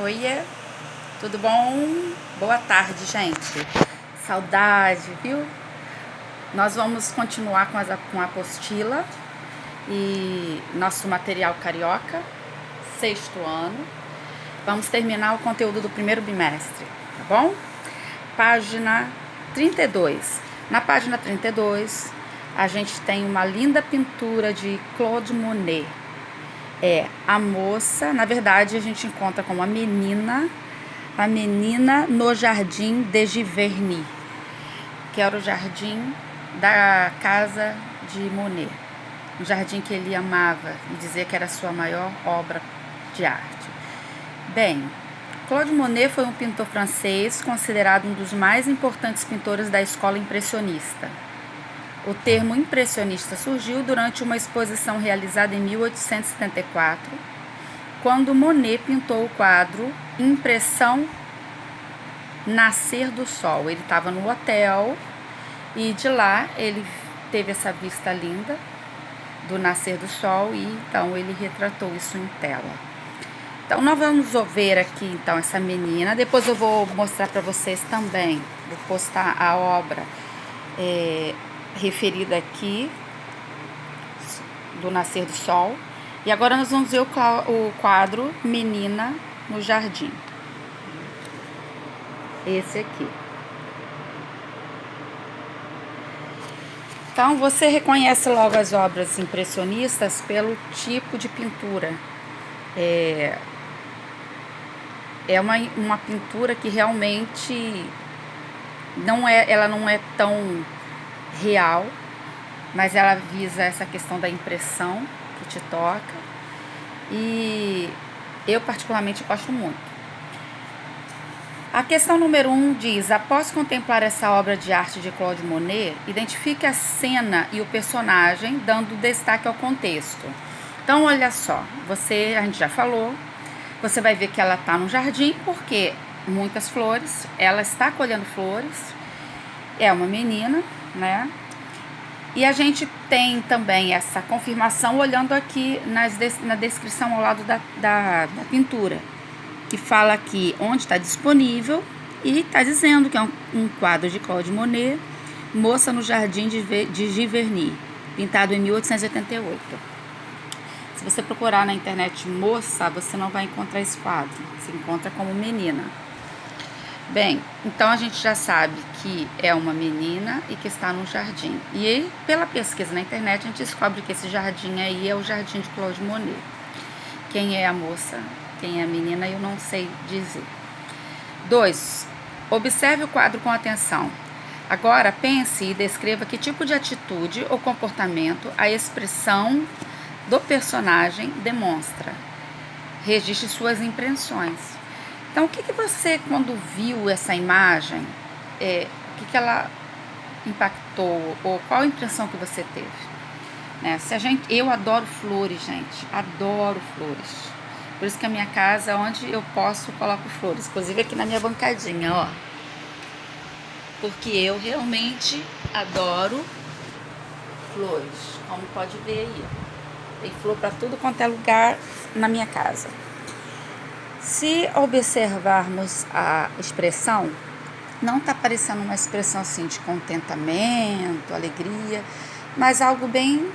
Oiê, tudo bom? Boa tarde, gente. Saudade, viu? Nós vamos continuar com a apostila e nosso material carioca, 6º ano. Vamos terminar o conteúdo do primeiro bimestre, tá bom? Página 32. Na página 32, a gente tem uma linda pintura de Claude Monet. É a moça, na verdade a gente encontra como a menina no jardim de Giverny, que era o jardim da casa de Monet, um jardim que ele amava e dizia que era a sua maior obra de arte. Bem, Claude Monet foi um pintor francês considerado um dos mais importantes pintores da escola impressionista. O termo impressionista surgiu durante uma exposição realizada em 1874, quando Monet pintou o quadro Impressão Nascer do Sol. Ele estava no hotel e de lá ele teve essa vista linda do nascer do sol e então ele retratou isso em tela. Então nós vamos ver aqui então essa menina. Depois eu vou mostrar para vocês também, vou postar a obra referida aqui do nascer do sol. E agora nós vamos ver o quadro Menina no Jardim. Esse aqui. Então você reconhece logo as obras impressionistas pelo tipo de pintura. É uma pintura que realmente ela não é tão real, mas ela visa essa questão da impressão que te toca, e eu particularmente gosto muito. A questão número 1 diz: após contemplar essa obra de arte de Claude Monet, identifique a cena e o personagem, dando destaque ao contexto. Então olha só, a gente já falou, você vai ver que ela está no jardim porque muitas flores, ela está colhendo flores, é uma menina, né? E a gente tem também essa confirmação olhando aqui na descrição ao lado da pintura, que fala aqui onde está disponível e está dizendo que é um quadro de Claude Monet, Moça no Jardim de Giverny, pintado em 1888. Se você procurar na internet moça, você não vai encontrar esse quadro, se encontra como menina. Bem, então a gente já sabe que é uma menina e que está no jardim. E aí, pela pesquisa na internet, a gente descobre que esse jardim aí é o jardim de Claude Monet. Quem é a moça, quem é a menina, eu não sei dizer. 2. Observe o quadro com atenção. Agora pense e descreva que tipo de atitude ou comportamento a expressão do personagem demonstra. Registre suas impressões. Então, o que você, quando viu essa imagem, o que ela impactou, ou qual a impressão que você teve? Né? Eu adoro flores, gente, adoro flores. Por isso que a minha casa, onde eu posso, coloco flores. Inclusive aqui na minha bancadinha, ó. Porque eu realmente adoro flores, como pode ver aí, ó. Tem flor para tudo quanto é lugar na minha casa. Se observarmos a expressão, não está parecendo uma expressão assim de contentamento, alegria, mas algo bem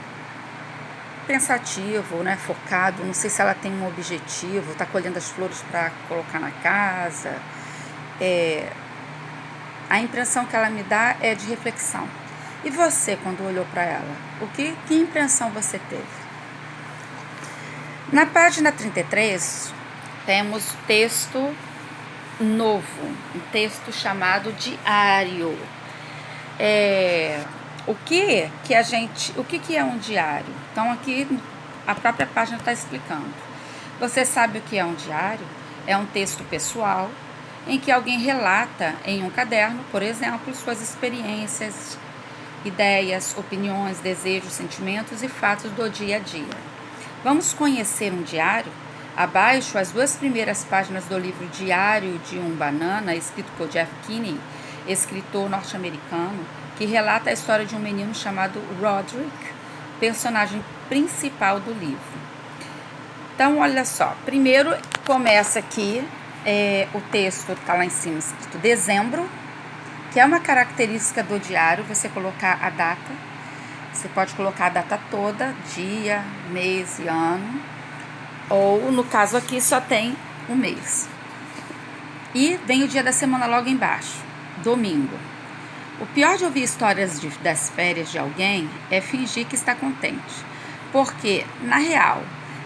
pensativo, né? Focado. Não sei se ela tem um objetivo, está colhendo as flores para colocar na casa. A impressão que ela me dá é de reflexão. E você, quando olhou para ela, que impressão você teve? Na página 33, temos texto novo, um texto chamado diário. O que é um diário? Então aqui a própria página está explicando. Você sabe o que é um diário? É um texto pessoal em que alguém relata em um caderno, por exemplo, suas experiências, ideias, opiniões, desejos, sentimentos e fatos do dia a dia. Vamos conhecer um diário? Abaixo, as 2 primeiras páginas do livro Diário de um Banana, escrito por Jeff Kinney, escritor norte-americano, que relata a história de um menino chamado Roderick, personagem principal do livro. Então, olha só, primeiro começa aqui O texto está lá em cima escrito dezembro, que é uma característica do diário, você colocar a data. Você pode colocar a data toda, dia, mês e ano. Ou, no caso aqui, só tem um mês. E vem o dia da semana logo embaixo, domingo. O pior de ouvir histórias das férias de alguém é fingir que está contente. Porque, na real,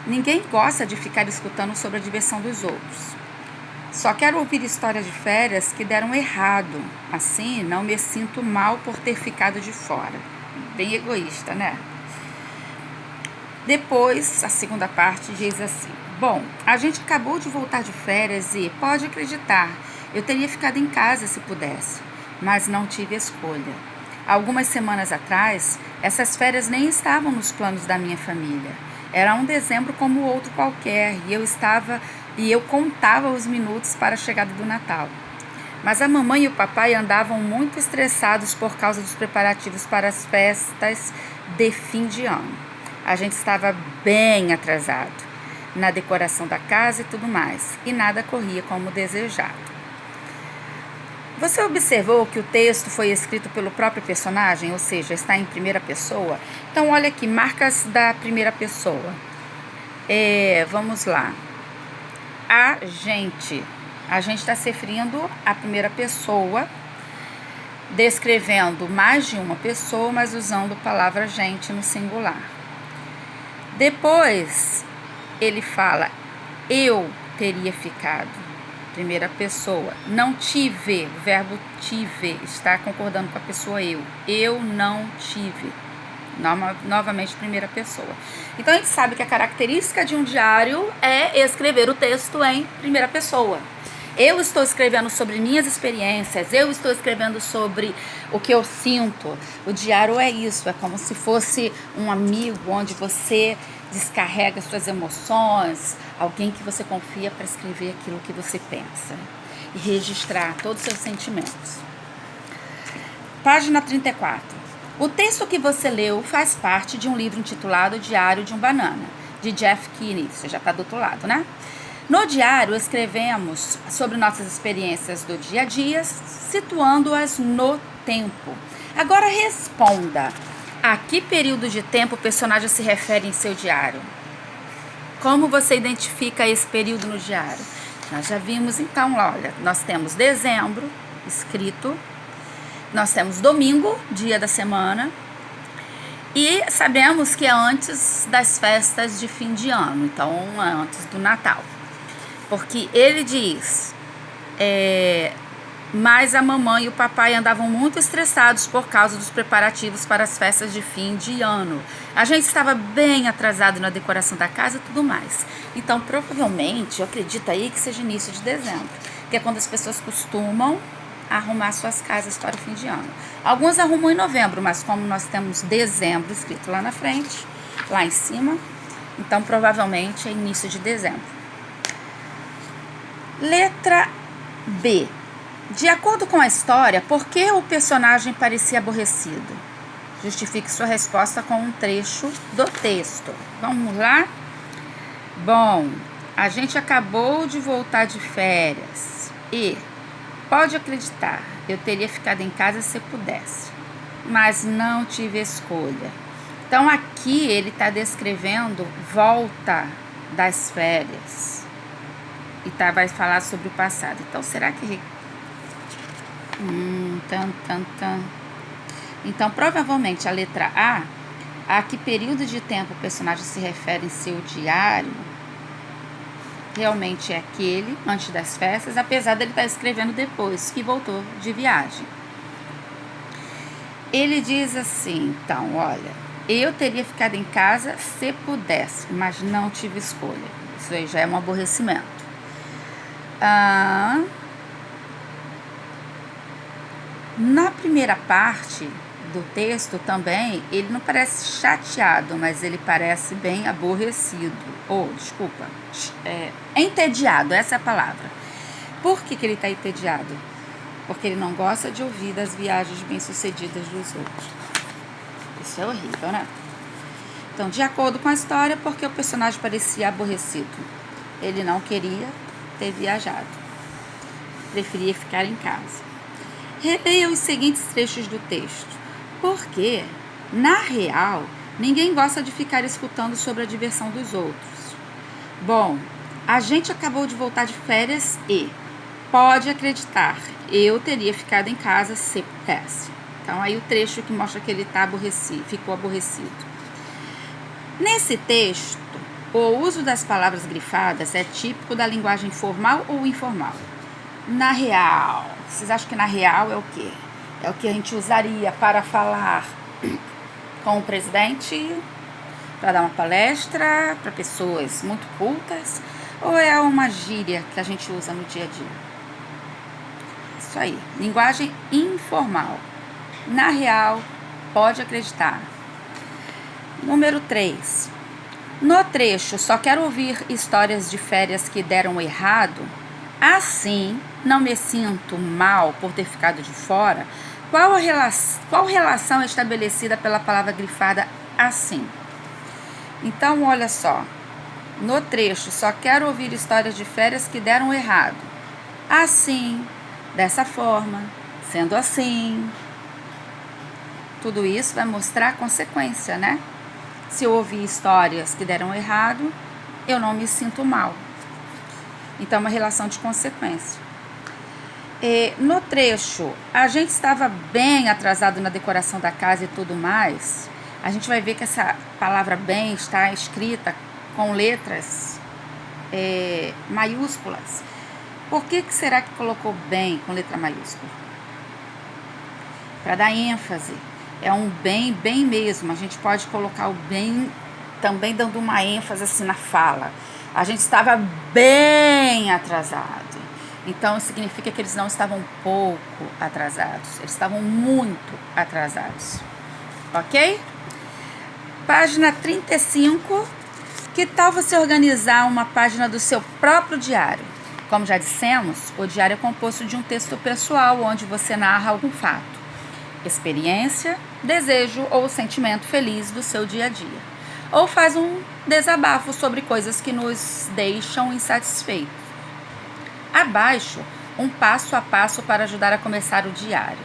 ninguém gosta de ficar escutando sobre a diversão dos outros. Só quero ouvir histórias de férias que deram errado. Assim, não me sinto mal por ter ficado de fora. Bem egoísta, né? Depois, a segunda parte diz assim: bom, a gente acabou de voltar de férias e, pode acreditar, eu teria ficado em casa se pudesse, mas não tive escolha. Algumas semanas atrás, essas férias nem estavam nos planos da minha família. Era um dezembro como outro qualquer e eu contava os minutos para a chegada do Natal. Mas a mamãe e o papai andavam muito estressados por causa dos preparativos para as festas de fim de ano. A gente estava bem atrasado na decoração da casa e tudo mais, e nada corria como desejado. Você observou que o texto foi escrito pelo próprio personagem, ou seja, está em primeira pessoa? Então, olha aqui, marcas da primeira pessoa. Vamos lá. A gente está se referindo à primeira pessoa, descrevendo mais de uma pessoa, mas usando a palavra gente no singular. Depois, ele fala, eu teria ficado, primeira pessoa. Não tive, o verbo tive, está concordando com a pessoa eu. Eu não tive. Novamente, primeira pessoa. Então, a gente sabe que a característica de um diário é escrever o texto em primeira pessoa. Eu estou escrevendo sobre minhas experiências, eu estou escrevendo sobre o que eu sinto. O diário é isso, é como se fosse um amigo onde você descarrega suas emoções, alguém que você confia para escrever aquilo que você pensa e registrar todos os seus sentimentos. Página 34. O texto que você leu faz parte de um livro intitulado Diário de um Banana, de Jeff Kinney. Você já está do outro lado, né? No diário, escrevemos sobre nossas experiências do dia a dia, situando-as no tempo. Agora responda, a que período de tempo o personagem se refere em seu diário? Como você identifica esse período no diário? Nós já vimos, então, olha, nós temos dezembro, escrito, nós temos domingo, dia da semana, e sabemos que é antes das festas de fim de ano, então é antes do Natal. Porque ele diz, mas a mamãe e o papai andavam muito estressados por causa dos preparativos para as festas de fim de ano. A gente estava bem atrasado na decoração da casa e tudo mais. Então, provavelmente, eu acredito aí que seja início de dezembro, que é quando as pessoas costumam arrumar suas casas para o fim de ano. Alguns arrumam em novembro, mas como nós temos dezembro escrito lá na frente, lá em cima, então provavelmente é início de dezembro. Letra B. De acordo com a história, por que o personagem parecia aborrecido? Justifique sua resposta com um trecho do texto. Vamos lá? Bom, a gente acabou de voltar de férias e, pode acreditar, eu teria ficado em casa se pudesse, mas não tive escolha. Então aqui ele está descrevendo volta das férias. E vai falar sobre o passado. Então, será que... Então, provavelmente, a letra A que período de tempo o personagem se refere em seu diário, realmente é aquele, antes das festas, apesar dele estar escrevendo depois, que voltou de viagem. Ele diz assim, então, olha, eu teria ficado em casa se pudesse, mas não tive escolha. Isso aí já é um aborrecimento. Na primeira parte do texto também, ele não parece chateado, mas ele parece bem aborrecido. Entediado, essa é a palavra. Por que ele está entediado? Porque ele não gosta de ouvir das viagens bem-sucedidas dos outros. Isso é horrível, né? Então, de acordo com a história, porque o personagem parecia aborrecido. Ele não queria ter viajado. preferia ficar em casa. Releia os seguintes trechos do texto, porque, na real, ninguém gosta de ficar escutando sobre a diversão dos outros. Bom, a gente acabou de voltar de férias e, pode acreditar, eu teria ficado em casa se pudesse. Então, aí o trecho que mostra que ele ficou aborrecido. Nesse texto, o uso das palavras grifadas é típico da linguagem formal ou informal. Na real, vocês acham que na real é o quê? É o que a gente usaria para falar com o presidente, para dar uma palestra para pessoas muito cultas, ou é uma gíria que a gente usa no dia a dia? Isso aí, linguagem informal. Na real, pode acreditar. Número 3. No trecho, só quero ouvir histórias de férias que deram errado. Assim, não me sinto mal por ter ficado de fora. Qual relação é estabelecida pela palavra grifada assim? Então, olha só. No trecho, só quero ouvir histórias de férias que deram errado. Assim, dessa forma, sendo assim. Tudo isso vai mostrar a consequência, né? Se eu ouvir histórias que deram errado, eu não me sinto mal. Então, é uma relação de consequência. No trecho, a gente estava bem atrasado na decoração da casa e tudo mais. A gente vai ver que essa palavra bem está escrita com letras maiúsculas. Por que será que colocou bem com letra maiúscula? Para dar ênfase. É um bem, bem mesmo. A gente pode colocar o bem também dando uma ênfase assim na fala. A gente estava bem atrasado. Então, significa que eles não estavam pouco atrasados. Eles estavam muito atrasados. Ok? Página 35. Que tal você organizar uma página do seu próprio diário? Como já dissemos, o diário é composto de um texto pessoal onde você narra algum fato, experiência, desejo ou sentimento feliz do seu dia a dia. Ou faz um desabafo sobre coisas que nos deixam insatisfeitos. Abaixo, um passo a passo para ajudar a começar o diário.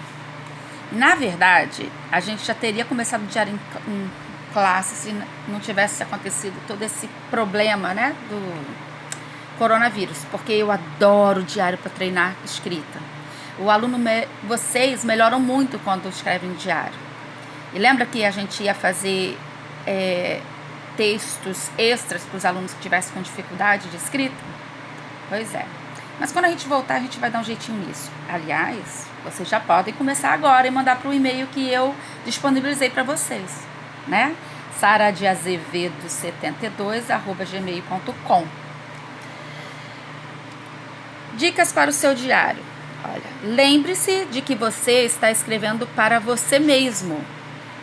Na verdade, a gente já teria começado o diário em classe se não tivesse acontecido todo esse problema, né, do coronavírus, porque eu adoro o diário para treinar escrita. Vocês melhoram muito quando escrevem diário. E lembra que a gente ia fazer textos extras para os alunos que tivessem com dificuldade de escrita? Pois é. Mas quando a gente voltar, a gente vai dar um jeitinho nisso. Aliás, vocês já podem começar agora e mandar para o e-mail que eu disponibilizei para vocês, né? saradeazevedo72@gmail.com. Dicas para o seu diário. Olha, lembre-se de que você está escrevendo para você mesmo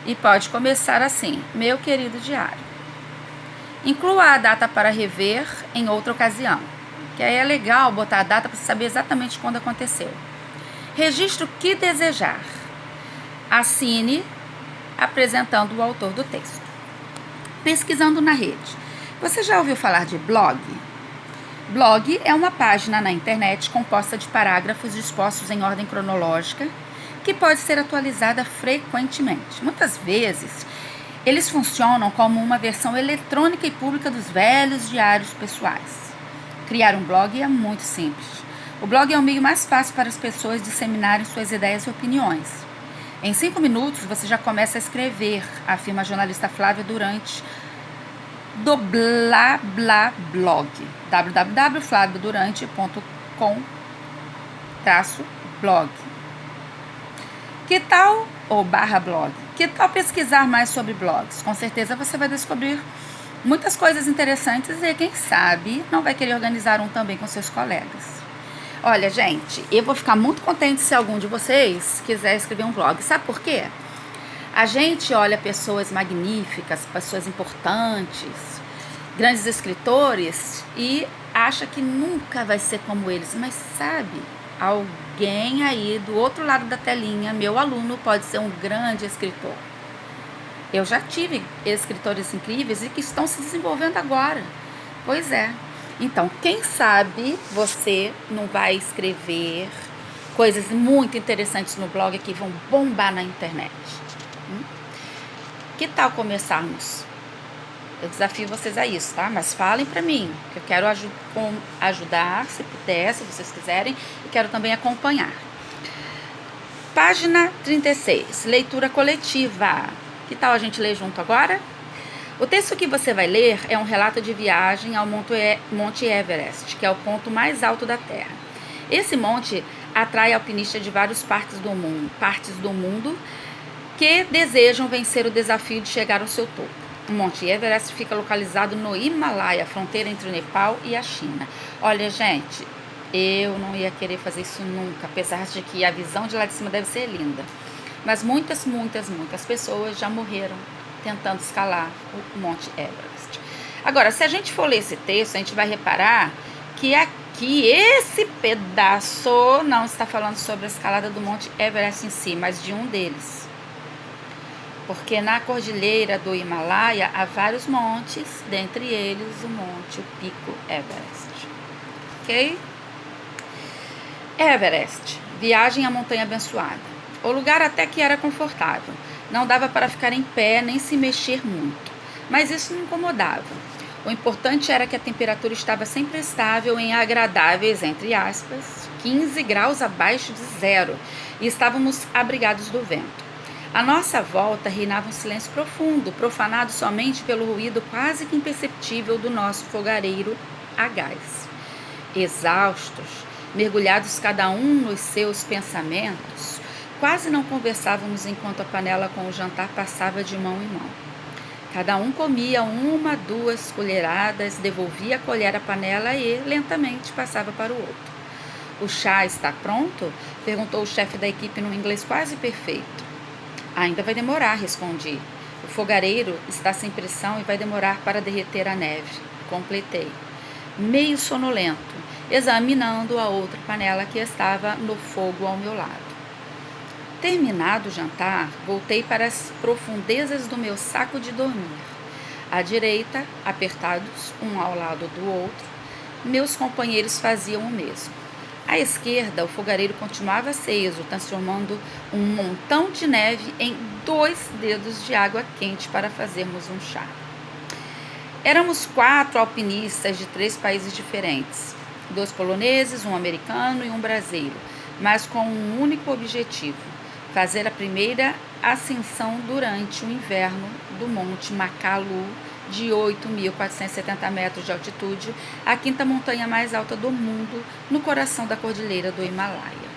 e pode começar assim: meu querido diário. Inclua a data para rever em outra ocasião, que aí é legal botar a data para saber exatamente quando aconteceu. Registre o que desejar. Assine apresentando o autor do texto. Pesquisando na rede. Você já ouviu falar de blog? Blog é uma página na internet composta de parágrafos dispostos em ordem cronológica que pode ser atualizada frequentemente. Muitas vezes, eles funcionam como uma versão eletrônica e pública dos velhos diários pessoais. Criar um blog é muito simples. O blog é o meio mais fácil para as pessoas disseminarem suas ideias e opiniões. Em 5 minutos, você já começa a escrever, afirma a jornalista Flávia Durante, do Blá Blá Blog, www.flaviodurante.com/blog. Que tal, ou /blog, que tal pesquisar mais sobre blogs? Com certeza você vai descobrir muitas coisas interessantes e quem sabe não vai querer organizar um também com seus colegas. Olha, gente, eu vou ficar muito contente se algum de vocês quiser escrever um blog. Sabe por quê? A gente olha pessoas magníficas, pessoas importantes, grandes escritores e acha que nunca vai ser como eles. Mas sabe, alguém aí do outro lado da telinha, meu aluno, pode ser um grande escritor. Eu já tive escritores incríveis e que estão se desenvolvendo agora. Pois é. Então, quem sabe você não vai escrever coisas muito interessantes no blog que vão bombar na internet. Que tal começarmos? Eu desafio vocês a isso, tá? Mas falem pra mim, que eu quero ajudar, se puder, se vocês quiserem, e quero também acompanhar. Página 36, leitura coletiva. Que tal a gente ler junto agora? O texto que você vai ler é um relato de viagem ao Monte Everest, que é o ponto mais alto da Terra. Esse monte atrai alpinistas de várias partes do mundo que desejam vencer o desafio de chegar ao seu topo. O Monte Everest fica localizado no Himalaia, fronteira entre o Nepal e a China. Olha, gente, eu não ia querer fazer isso nunca, apesar de que a visão de lá de cima deve ser linda. Mas muitas pessoas já morreram tentando escalar o Monte Everest. Agora, se a gente for ler esse texto, a gente vai reparar que aqui esse pedaço não está falando sobre a escalada do Monte Everest em si, mas de um deles. Porque na cordilheira do Himalaia há vários montes, dentre eles o Pico Everest. Ok? Everest, viagem à montanha abençoada. O lugar até que era confortável. Não dava para ficar em pé nem se mexer muito, mas isso não incomodava. O importante era que a temperatura estava sempre estável em agradáveis, entre aspas, 15 graus abaixo de zero, e estávamos abrigados do vento. À nossa volta reinava um silêncio profundo, profanado somente pelo ruído quase que imperceptível do nosso fogareiro a gás. Exaustos, mergulhados cada um nos seus pensamentos, quase não conversávamos enquanto a panela com o jantar passava de mão em mão. Cada um comia 1, 2 colheradas, devolvia a colher à panela e, lentamente, passava para o outro. O chá está pronto? Perguntou o chefe da equipe num inglês quase perfeito. Ainda vai demorar, respondi. O fogareiro está sem pressão e vai demorar para derreter a neve. Completei. Meio sonolento, examinando a outra panela que estava no fogo ao meu lado. Terminado o jantar, voltei para as profundezas do meu saco de dormir. À direita, apertados um ao lado do outro, meus companheiros faziam o mesmo. À esquerda, o fogareiro continuava aceso, transformando um montão de neve em 2 dedos de água quente para fazermos um chá. Éramos 4 alpinistas de 3 países diferentes, 2 poloneses, um americano e um brasileiro, mas com um único objetivo: fazer a primeira ascensão durante o inverno do Monte Makalu, de 8.470 metros de altitude, a 5ª montanha mais alta do mundo, no coração da cordilheira do Himalaia.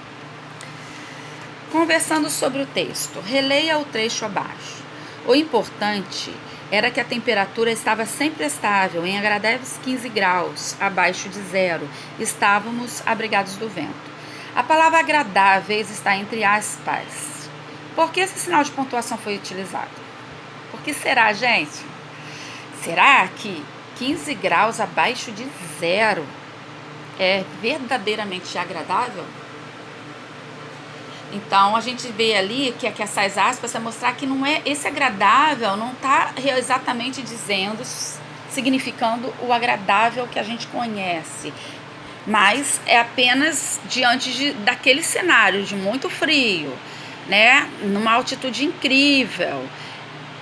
Conversando sobre o texto, releia o trecho abaixo. O importante era que a temperatura estava sempre estável, em agradáveis 15 graus, abaixo de zero. Estávamos abrigados do vento. A palavra agradáveis está entre aspas. Por que esse sinal de pontuação foi utilizado? Por que será, gente? Será que 15 graus abaixo de zero é verdadeiramente agradável? Então, a gente vê ali que essas aspas para mostrar que não é esse agradável, não está exatamente dizendo, significando o agradável que a gente conhece. Mas é apenas diante daquele cenário de muito frio, né? Numa altitude incrível.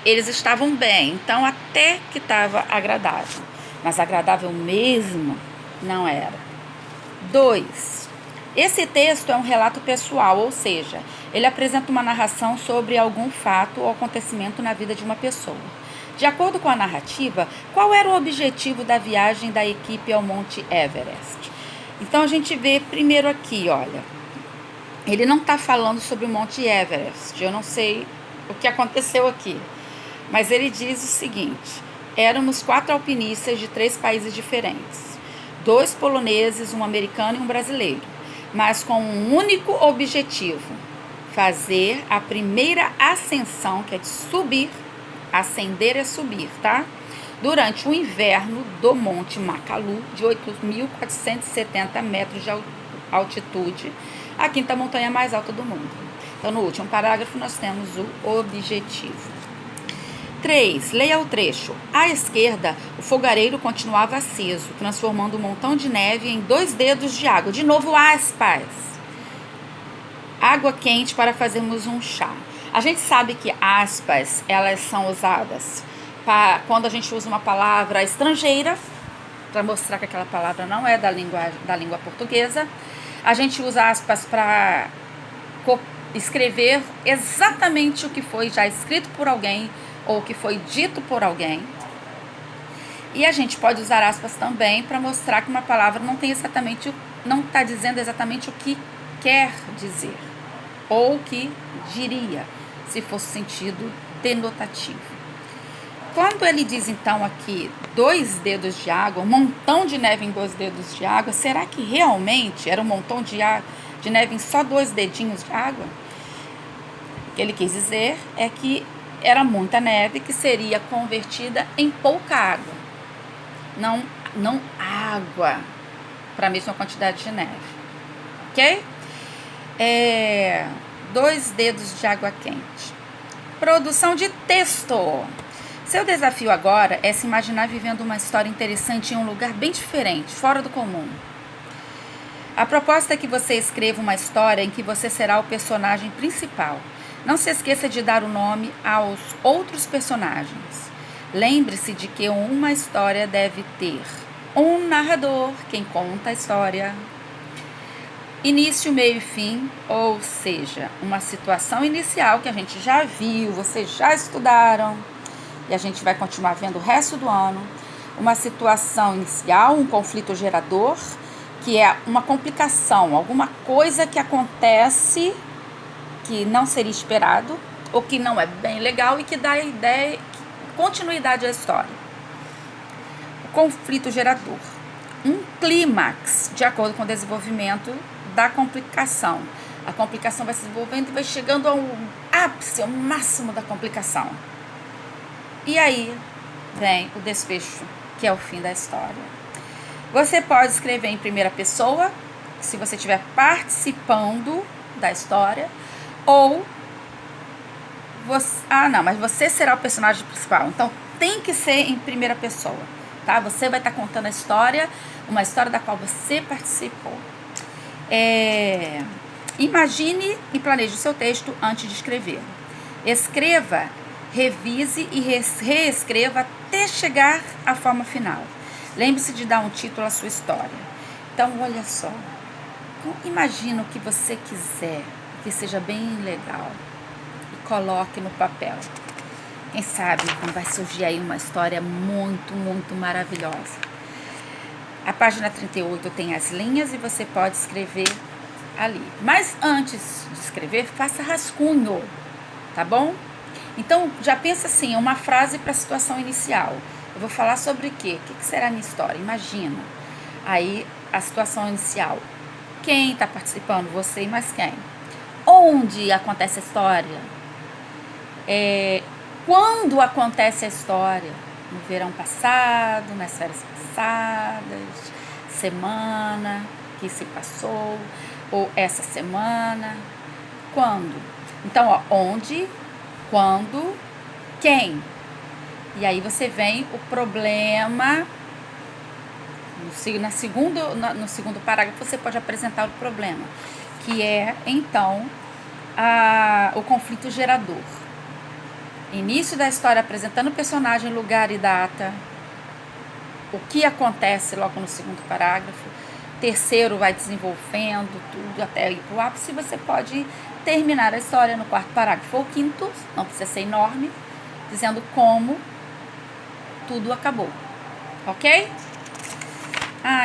Eles estavam bem, então até que estava agradável. Mas agradável mesmo não era. 2. Esse texto é um relato pessoal, ou seja, ele apresenta uma narração sobre algum fato ou acontecimento na vida de uma pessoa. De acordo com a narrativa, qual era o objetivo da viagem da equipe ao Monte Everest? Então a gente vê primeiro aqui, olha, ele não está falando sobre o Monte Everest, eu não sei o que aconteceu aqui, mas ele diz o seguinte: éramos 4 alpinistas de 3 países diferentes, 2 poloneses, um americano e um brasileiro, mas com um único objetivo: fazer a primeira ascensão, que é de subir, ascender é subir, tá? Durante o inverno do Monte Makalu, de 8.470 metros de altitude, a 5ª montanha mais alta do mundo. Então, no último parágrafo, nós temos o objetivo. 3. Leia o trecho. À esquerda, o fogareiro continuava aceso, transformando um montão de neve em 2 dedos de água. De novo, aspas. Água quente para fazermos um chá. A gente sabe que aspas, elas são usadas quando a gente usa uma palavra estrangeira, para mostrar que aquela palavra não é da língua portuguesa. A gente usa aspas para escrever exatamente o que foi já escrito por alguém ou o que foi dito por alguém. E a gente pode usar aspas também para mostrar que uma palavra não está dizendo exatamente o que quer dizer ou o que diria, se fosse sentido denotativo. Quando ele diz então aqui 2 dedos de água, um montão de neve em 2 dedos de água, será que realmente era um montão de neve em só 2 dedinhos de água? O que ele quis dizer é que era muita neve que seria convertida em pouca água. Não água para a mesma quantidade de neve. Ok? 2 dedos de água quente. Produção de texto. Seu desafio agora é se imaginar vivendo uma história interessante em um lugar bem diferente, fora do comum. A proposta é que você escreva uma história em que você será o personagem principal. Não se esqueça de dar o nome aos outros personagens. Lembre-se de que uma história deve ter um narrador, quem conta a história, início, meio e fim, ou seja, uma situação inicial que a gente já viu, vocês já estudaram, e a gente vai continuar vendo o resto do ano. Uma situação inicial, um conflito gerador, que é uma complicação, alguma coisa que acontece que não seria esperado, ou que não é bem legal e que dá continuidade à história. O conflito gerador. Um clímax, de acordo com o desenvolvimento da complicação. A complicação vai se desenvolvendo e vai chegando ao ápice, ao máximo da complicação. E aí vem o desfecho, que é o fim da história. Você pode escrever em primeira pessoa, se você estiver participando da história, ou mas você será o personagem principal, então tem que ser em primeira pessoa, tá? Você vai estar contando a história, uma história da qual você participou. Imagine e planeje o seu texto antes de escrever. Escreva, revise e reescreva até chegar à forma final. Lembre-se de dar um título à sua história. Então, olha só, imagina o que você quiser, que seja bem legal, e coloque no papel. Quem sabe não vai surgir aí uma história muito, muito maravilhosa. A página 38 tem as linhas e você pode escrever ali. Mas antes de escrever, faça rascunho, tá bom? Então, já pensa assim, uma frase para a situação inicial. Eu vou falar sobre o quê? O que será a minha história? Imagina. Aí, a situação inicial. Quem está participando? Você e mais quem? Onde acontece a história? Quando acontece a história? No verão passado, nas férias passadas, semana que se passou, ou essa semana. Quando? Então, onde, quando, quem? E aí você vem o problema. No segundo parágrafo você pode apresentar o problema, que é então o conflito gerador. Início da história apresentando o personagem, lugar e data, o que acontece logo no segundo parágrafo. Terceiro vai desenvolvendo tudo até ir para o ápice. Você pode terminar a história no 4º parágrafo ou 5º, não precisa ser enorme, dizendo como tudo acabou, ok?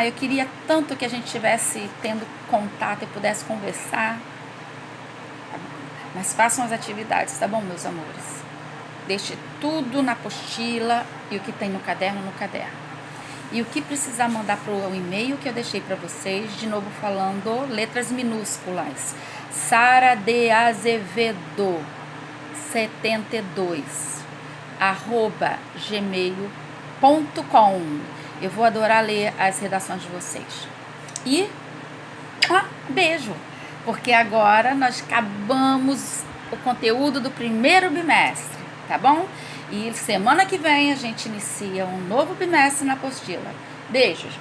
Eu queria tanto que a gente estivesse tendo contato e pudesse conversar. Mas façam as atividades, tá bom, meus amores? Deixe tudo na apostila e o que tem no caderno, no caderno. E o que precisar mandar para o e-mail que eu deixei para vocês, de novo falando, letras minúsculas. Sara de Azevedo 72 @gmail.com. Eu vou adorar ler as redações de vocês. E beijo, porque agora nós acabamos o conteúdo do primeiro bimestre, tá bom? E semana que vem a gente inicia um novo bimestre na apostila. Beijos!